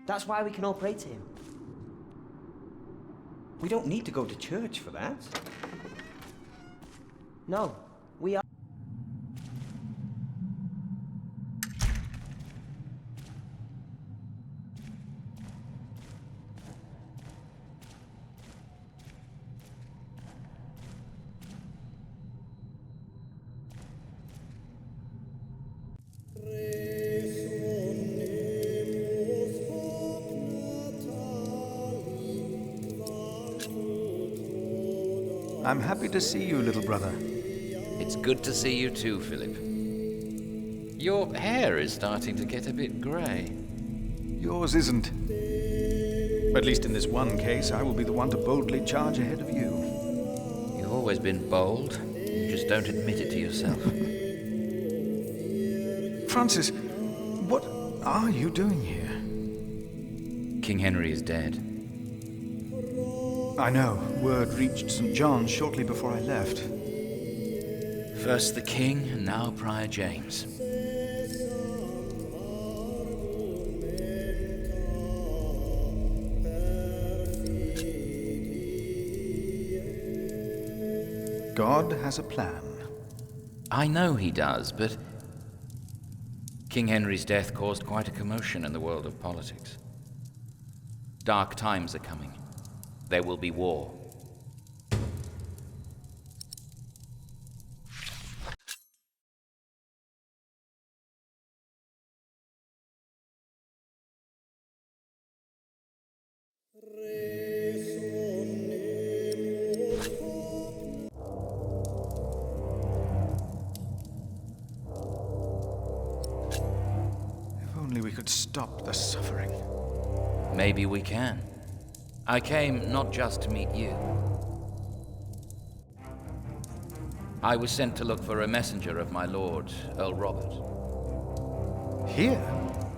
That's why we can all pray to him. We don't need to go to church for that. No, we are. I'm happy to see you, little brother. It's good to see you too, Philip. Your hair is starting to get a bit grey. Yours isn't. At least in this one case, I will be the one to boldly charge ahead of you. You've always been bold. You just don't admit it to yourself. Francis, what are you doing here? King Henry is dead. I know. Word reached St. John's shortly before I left. First the king, and now Prior James. God has a plan. I know he does, but King Henry's death caused quite a commotion in the world of politics. Dark times are coming. There will be war. If only we could stop the suffering. Maybe we can. I came not just to meet you. I was sent to look for a messenger of my lord, Earl Robert. Here?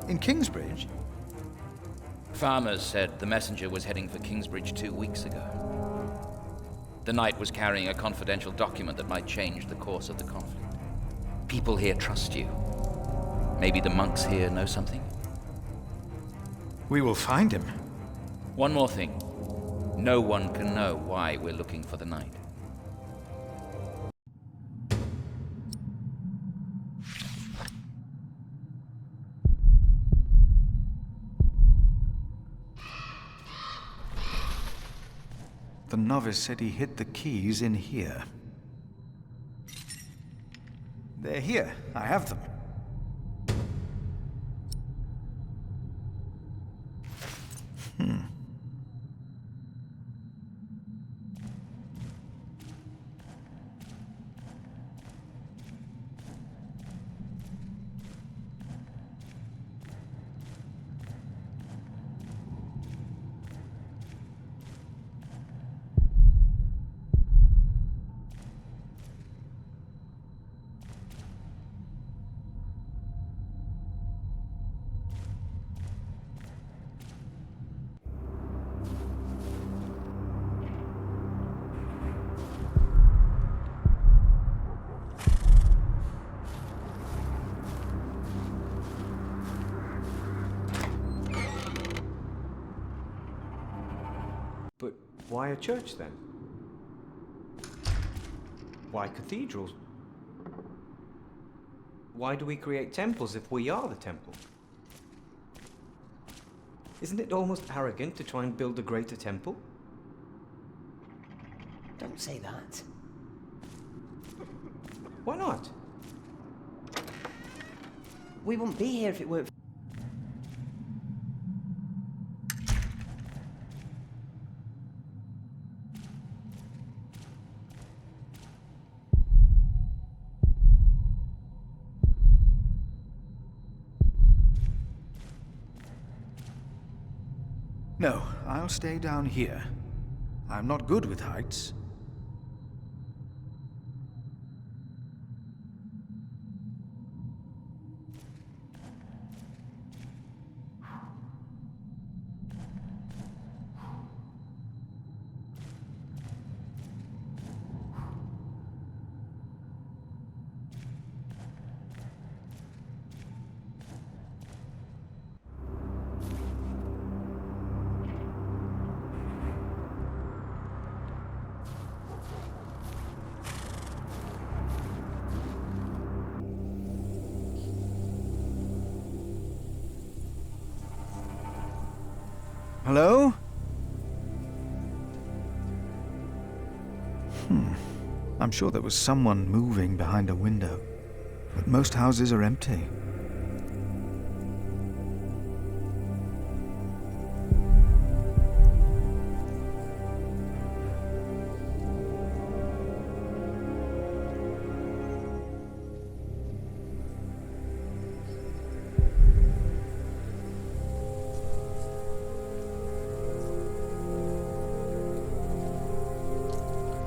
In Kingsbridge? Farmers said the messenger was heading for Kingsbridge 2 weeks ago. The knight was carrying a confidential document that might change the course of the conflict. People here trust you. Maybe the monks here know something? We will find him. One more thing. No one can know why we're looking for the knight. The novice said he hid the keys in here. They're here. I have them. But why a church then? Why cathedrals? Why do we create temples if we are the temple? Isn't it almost arrogant to try and build a greater temple? Don't say that. Why not? We wouldn't be here if it weren't for... No, I'll stay down here. I'm not good with heights. Hello? I'm sure there was someone moving behind a window, but most houses are empty.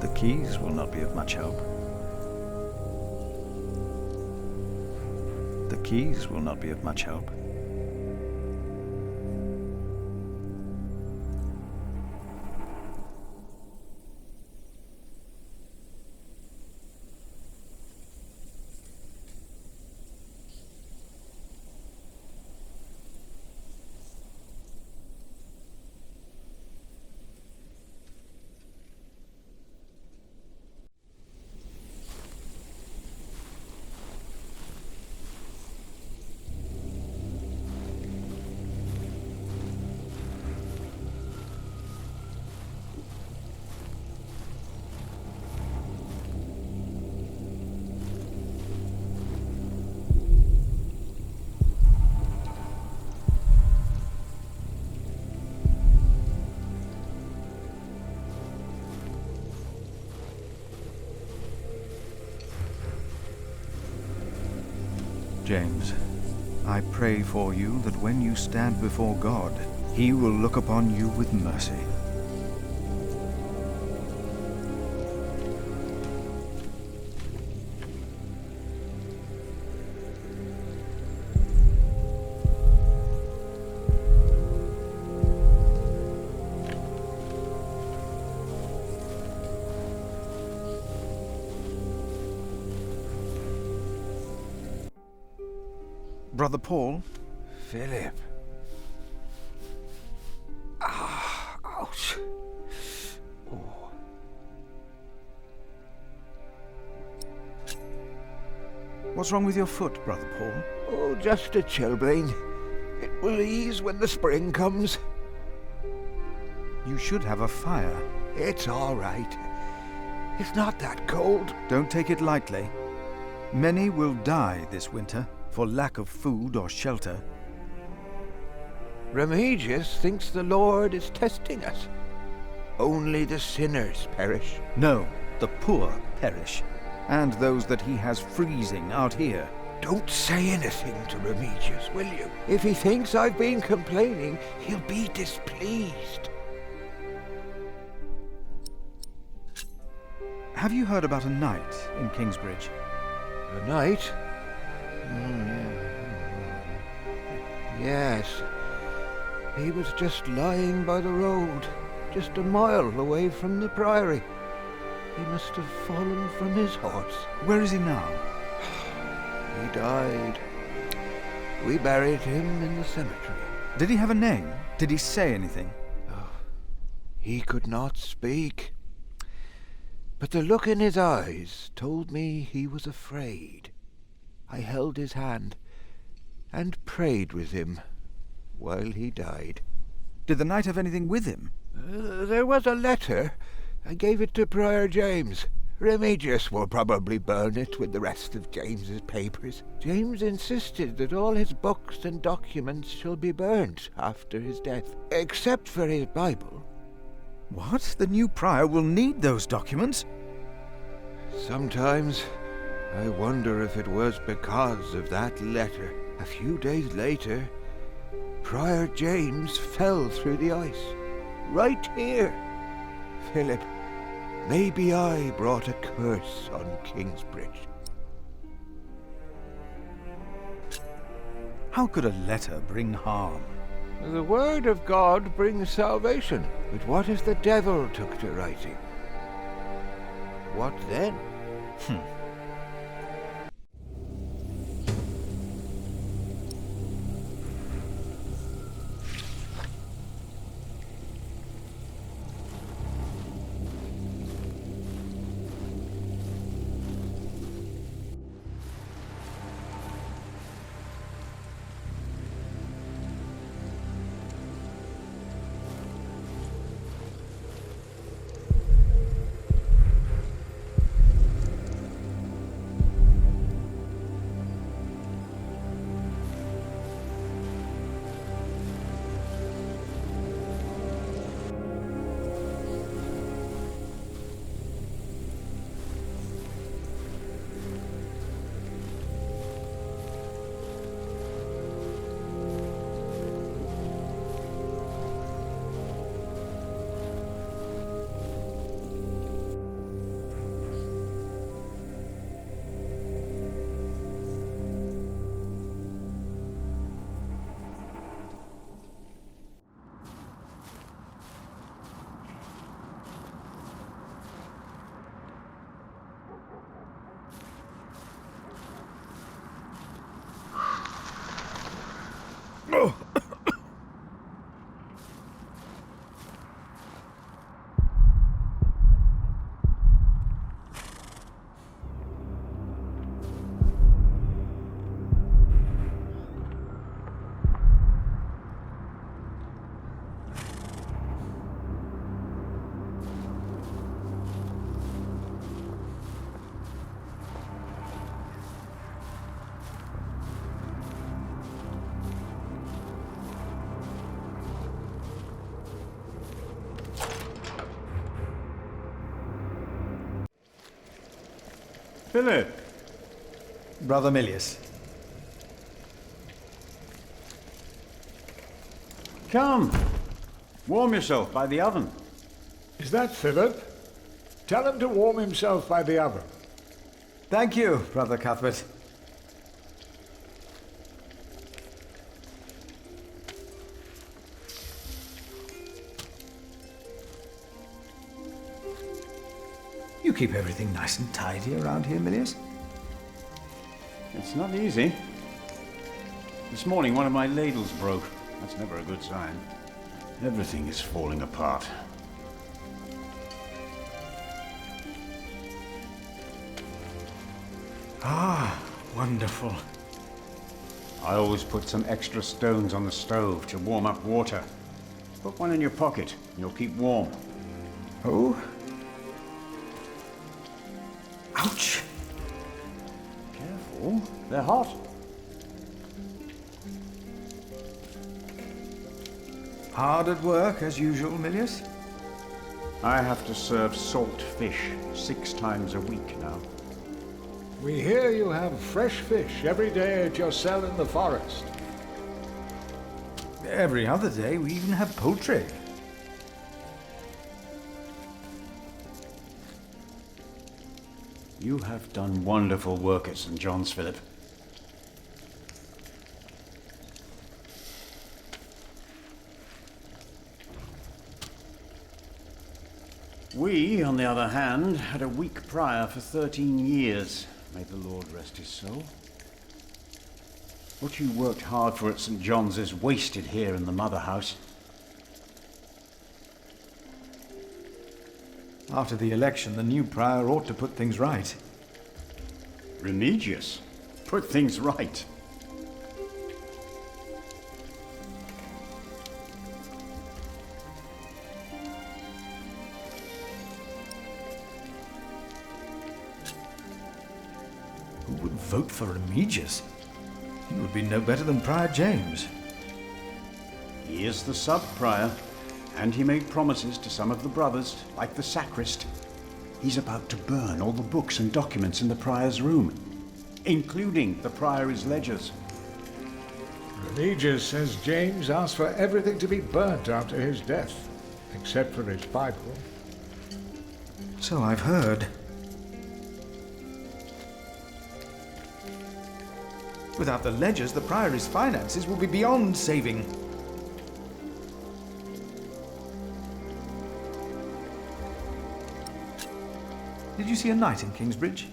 The keys will not be of much help. The keys will not be of much help. James, I pray for you that when you stand before God, He will look upon you with mercy. Brother Paul? Philip. Ah, ouch. Oh. What's wrong with your foot, Brother Paul? Oh, just a chilblain. It will ease when the spring comes. You should have a fire. It's all right. It's not that cold. Don't take it lightly. Many will die this winter for lack of food or shelter. Remigius thinks the Lord is testing us. Only the sinners perish. No, the poor perish, and those that He has freezing out here. Don't say anything to Remigius, will you? If he thinks I've been complaining, he'll be displeased. Have you heard about a knight in Kingsbridge? A knight? Yes. He was just lying by the road, just a mile away from the priory. He must have fallen from his horse. Where is he now? He died. We buried him in the cemetery. Did he have a name? Did he say anything? Oh, he could not speak. But the look in his eyes told me he was afraid. I held his hand and prayed with him while he died. Did the knight have anything with him? There was a letter. I gave it to Prior James. Remigius will probably burn it with the rest of James's papers. James insisted that all his books and documents shall be burnt after his death, except for his Bible. What? The new prior will need those documents? Sometimes I wonder if it was because of that letter. A few days later, Prior James fell through the ice. Right here. Philip, maybe I brought a curse on Kingsbridge. How could a letter bring harm? The word of God brings salvation. But what if the devil took to writing? What then? Philip! Brother Milius. Come! Warm yourself by the oven. Is that Philip? Tell him to warm himself by the oven. Thank you, Brother Cuthbert. You keep everything nice and tidy around here, Milius? It's not easy. This morning one of my ladles broke. That's never a good sign. Everything is falling apart. Ah, wonderful. I always put some extra stones on the stove to warm up water. Put one in your pocket and you'll keep warm. Oh? Ouch! Careful, they're hot. Hard at work, as usual, Milius? I have to serve salt fish 6 times a week now. We hear you have fresh fish every day at your cell in the forest. Every other day, we even have poultry. You have done wonderful work at St. John's, Philip. We, on the other hand, had a weak prior for 13 years. May the Lord rest his soul. What you worked hard for at St. John's is wasted here in the mother house. After the election, the new prior ought to put things right. Remigius, put things right. Who would vote for Remigius? He would be no better than Prior James. He is the sub-prior, and he made promises to some of the brothers, like the sacrist. He's about to burn all the books and documents in the prior's room, including the priory's ledgers. Remigius says James asked for everything to be burnt after his death, except for his Bible. So I've heard. Without the ledgers, the priory's finances will be beyond saving. Did you see a knight in Kingsbridge?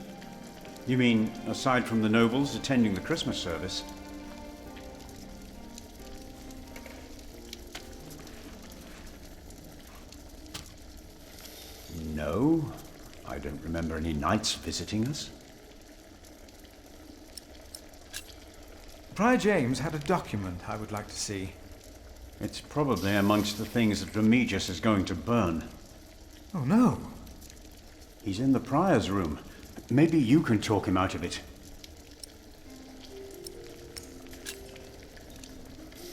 You mean, aside from the nobles attending the Christmas service? No, I don't remember any knights visiting us. Prior James had a document I would like to see. It's probably amongst the things that Remigius is going to burn. Oh no. He's in the prior's room. Maybe you can talk him out of it.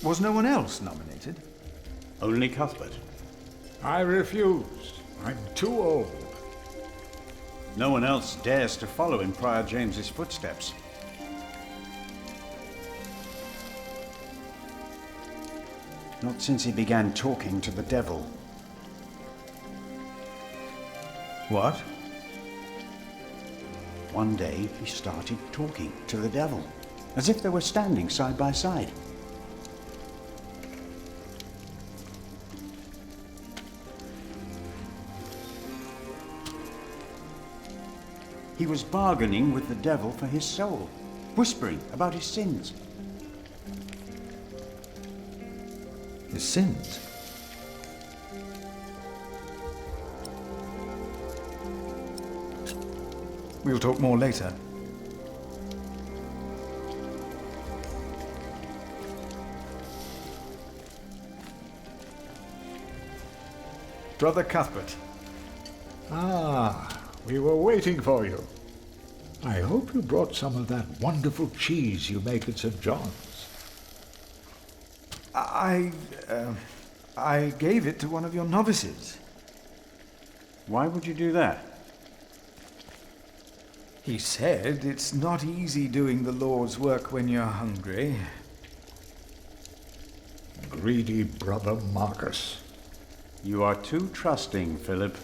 Was no one else nominated? Only Cuthbert. I refused. I'm too old. No one else dares to follow in Prior James's footsteps. Not since he began talking to the devil. What? One day he started talking to the devil, as if they were standing side by side. He was bargaining with the devil for his soul, whispering about his sins. His sins? We'll talk more later. Brother Cuthbert. Ah, we were waiting for you. I hope you brought some of that wonderful cheese you make at St. John's. I gave it to one of your novices. Why would you do that? He said it's not easy doing the Lord's work when you're hungry. Greedy brother Marcus. You are too trusting, Philip.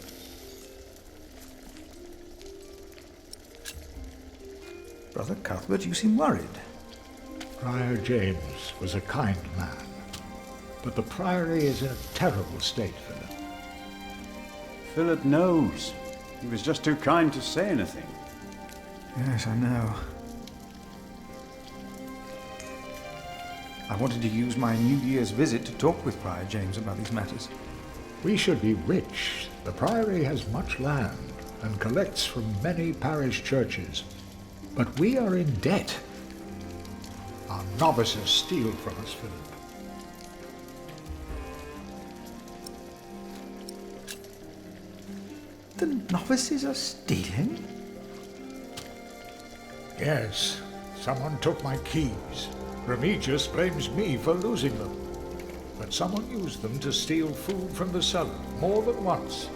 Brother Cuthbert, you seem worried. Prior James was a kind man, but the priory is in a terrible state, Philip. Philip knows. He was just too kind to say anything. Yes, I know. I wanted to use my New Year's visit to talk with Prior James about these matters. We should be rich. The priory has much land and collects from many parish churches. But we are in debt. Our novices steal from us, Philip. The novices are stealing? Yes, someone took my keys. Remigius blames me for losing them. But someone used them to steal food from the cellar more than once.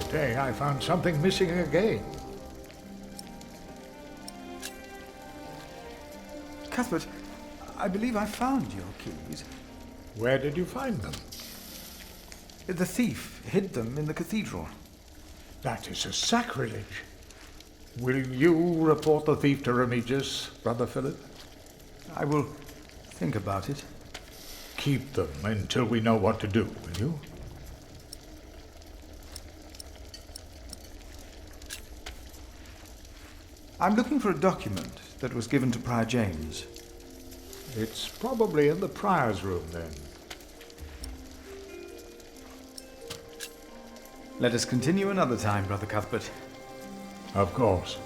Today I found something missing again. Cuthbert, I believe I found your keys. Where did you find them? The thief hid them in the cathedral. That is a sacrilege. Will you report the thief to Remigius, Brother Philip? I will think about it. Keep them until we know what to do, will you? I'm looking for a document that was given to Prior James. It's probably in the prior's room, then. Let us continue another time, Brother Cuthbert. Of course.